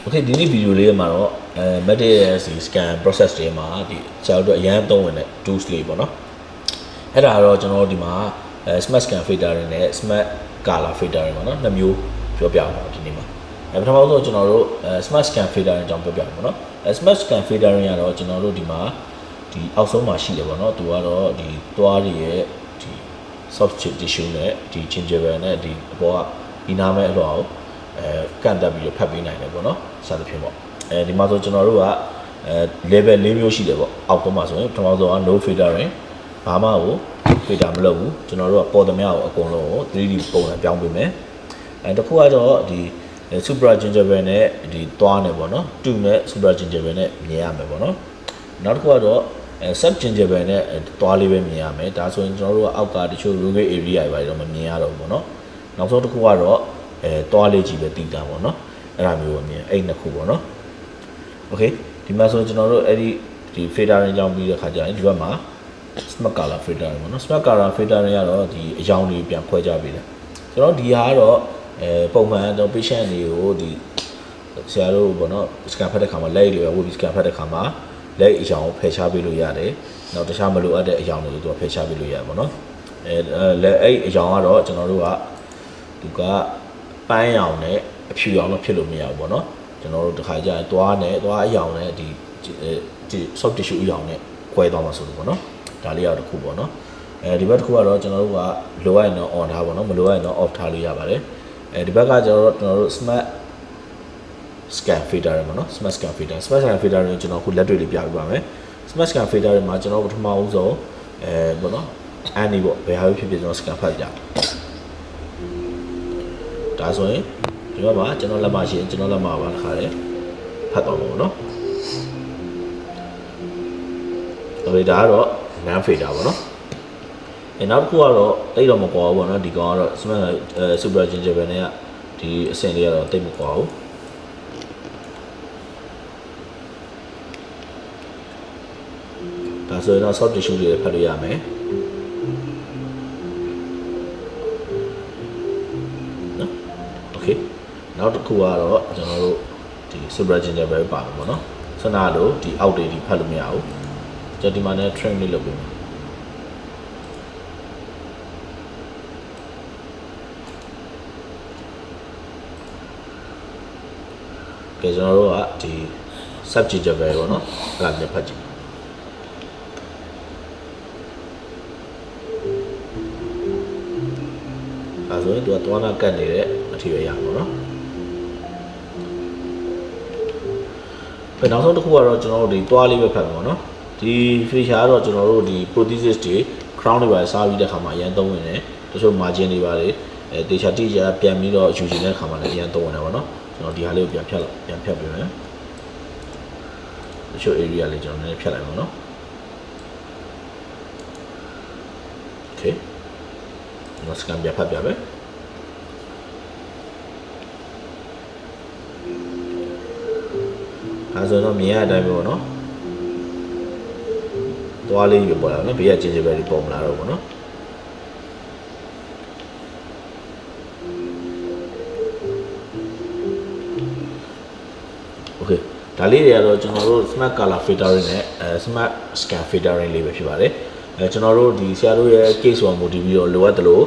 Okay ဒီနေ့ video လေးမှာတော့Material scan process တွေမှာဒီကျွန်တော်တို့အရန်သုံးဝင်တဲ့ tools လေးပေါ့နော်အဲ့ဒါတော့ကျွန်တော်တို့ဒီမှာsmart scan filter တွေနဲ့ smart color filter တွေပေါ့နော်နှစ်မျိုးပြောပြပါဒီနေ့မှာပထမဆုံးကျွန်တော်တို့smart scan filter တွေအကြောင်းပြောပြပါပေါ့နော်smart scan filter တွေကတော့ကျွန်တော်တို့ဒီမှာဒီအောက်ဆုံးမှာရှိတယ်ပေါ့နော်သူကတော့ဒီသွားတွေရဲ့ဒီ soft tissue နဲ့ဒီ gingival နဲ့ဒီအပေါ်ကဒီနာမဲအလွှာကိုကန်တက်ပြီးတော့ဖတ်ပေးနိုင်တယ်ပေါ့နော်စသဖြင့်ပေါ့ဒီမှာဆိုကျွန်တော်တို့ကlevel ၄မျိုးရှိတယ်ပေါ့အောက်ဆုံးမှာဆိုရင်ပထမဆုံးက no filtering ဘာမှကို filter မလုပ်ဘူးကျွန်တော်တို့ကပေါ်သမျှကိုအကုန်လုံးကို 3D ပုံစံပြောင်းပေးမယ်တခုကတော့ဒီ super gingival နဲ့ဒီသွားနေပေါ့နော်2နဲ့ super gingival နဲ့မြင်ရမယ်ပေါ့နော်နောက်တစ်ခုကတော့sub gingival နဲ့သွားလေးပဲမြင်ရမယ်ဒါဆိုရင်ကျွန်တော်တို့ကအောက်ကတချို့ rugged area တွေပါတော့မမြင်ရတော့ဘူးပေါ့နော်နောက်ဆုံးတစ်ခုကတော့သွားလေးကြီးပဲတည်တာပေါ့နော်အဲ့ဒါမျိုးပဲမြင်အဲ့နှစ်ခုပေါ့နော်โอเคဒီမှာဆိုကျွန်တော်တို့အဲ့ဒီ filter တွေကြောင်းပြီးတဲ့ခါကျရင်ဒီဘက်မှာ smart color filter တွေပေါ့နော် smart color filter တွေကတော့ဒီအရောင်တွေပြန်ခွဲကြပေးတယ်ကျွန်တော်ဒီဟာကတော့ပုံမှန်တော့ patient တွေကိုဒီဆရာတို့ပေါ့နော် scan ဖတ်တဲ့ခါမှာလက်တွေပဲဝေပြီး scan ဖတ်တဲ့ခါမှာလက်အရောင်ကိုဖယ်ရှားပေးလို့ရတယ်နောက်တခြားမလိုအပ်တဲ့အရောင်တွေကိုသူကဖယ်ရှားပေးလို့ရတယ်ပေါ့နော်လက်အဲ့အရောင်ကတော့ကျွန်တော်တို့ကသူကပန်းရောင်နဲ့အဖြူရောင်တော့ဖြစ်လို့မရဘူးပေါ့နော်ကျွန်တော်တို့တစ်ခါကျရင်သွားအရောင်နဲ့ဒီ soft tissue အရောင်နဲ့ခွဲသွားမှာဆိုလို့ပေါ့နော်ဒါလေးကတော့တစ်ခုပေါ့နော်ဒီဘက်တစ်ခုကတော့ကျွန်တော်တို့ကလိုရရင်တော့ on ထားပါတော့မလိုရရင်တော့ off ထားလို့ရပါတယ်ဒီဘက်ကကျွန်တော်တို့ smart scan filter တွေပေါ့နော် smart scan filter တွေကျွန်တော်ခုလက်တွေ့လေးပြပြပါမယ် smart scan filter တွေမှာကျွန်တော်ပထမဦးဆုံးပေါ့နော်အန်ဒီပေါ့ဘယ်ဟာဖြစ်ဖြစ်ကျွန်တော် scan ဖတ်ကြဒါဆိုရင်ဒီဘက်မှာကျွန်တော်လက်မရှိရင်ကျွန်တော်လက်မှာပါတစ်ခါလေဖတ်တော့မှာပေါ့နော်ဒါကတော့ non filter ပေါ့နော်နောက်တစ်ခုကတော့တိတ်တော့မကွာဘူးပေါ့နော်ဒီကောင်ကတော့ super gingival နဲ့ကဒီအဆင့်လေးကတော့တိတ်မကွာဘူးဒါဆိုရင်တော့ soft tissue တွေဖတ်လို့ရမယ်နော် okay နောက်တစ်ခုကတော့ကျွန်တော်တို့ဒီ super gingival ပဲပါမှာပေါ့နော်စနာလို့ဒီအောက်တွေဒီဖတ်လို့မရဘူးကျွန်တော်ဒီမှာနဲ့ trim လေးလုပ်ပေးမယ်ကဲကျွန်တော်တို့ကဒီ sub gingival ပေါ့နော်အဲ့ဒါလည်းဖတ်ကြည့်ဒါဆိုရင်သူကသွားနာကတ်နေတဲ့အထီပဲရပါတော့နော်နောက်ဆုံးတစ်ခုကတော့ကျွန်တော်တို့ဒီသွားလေးပဲဖတ်မှာပေါ့နော်ဒီ feature ကတော့ကျွန်တော်တို့ဒီ prosthesis တွေ crown တွေပါစားပြီးတဲ့ခါမှာအရင်သုံးဝင်တယ်တချို့ margin တွေပါတယ်တေချာတိကျပြန်ပြီးတော့ယူချင်တဲ့ခါမှာလည်းအရင်သုံးဝင်တယ်ပေါ့နော်ကျွန်တော်ဒီဟာလေးကိုပြန်ဖြတ်ပေးမယ်တချို့ area လေးကျွန်တော်နည်းနည်းဖြတ်လိုက်ပါတော့ okay ကျွန်တော် scan ပြဖတ်ပြပဲအဲဆိုတော့မြင်ရတဲ့အတိုင်းပဲပေါ့နော်သွားလေးပဲပေါ်လာနော်ဘေးကချင်းချင်းပဲဒီပုံမလာတော့ဘူးနော်โอเคဒါလေးတွေကတော့ကျွန်တော်တို့ smart color filtering နဲ့smart scan filtering လေးပဲဖြစ်ပါတယ်ကျွန်တော်တို့ဒီဆရာတို့ရဲ့ case ပေါ်မူတည်ပြီးတော့လိုအပ်တယ်လို့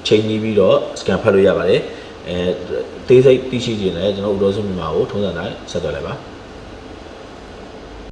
ချိန်ကြီးပြီးတော့ scan ဖတ်လို့ရပါတယ်သေးစိတ်သိရှိခြင်းနဲ့ကျွန်တော်ဥတော်စုမြန်မာကိုထုံးစံတိုင်းဆက်သွယ်လိုက်ပါ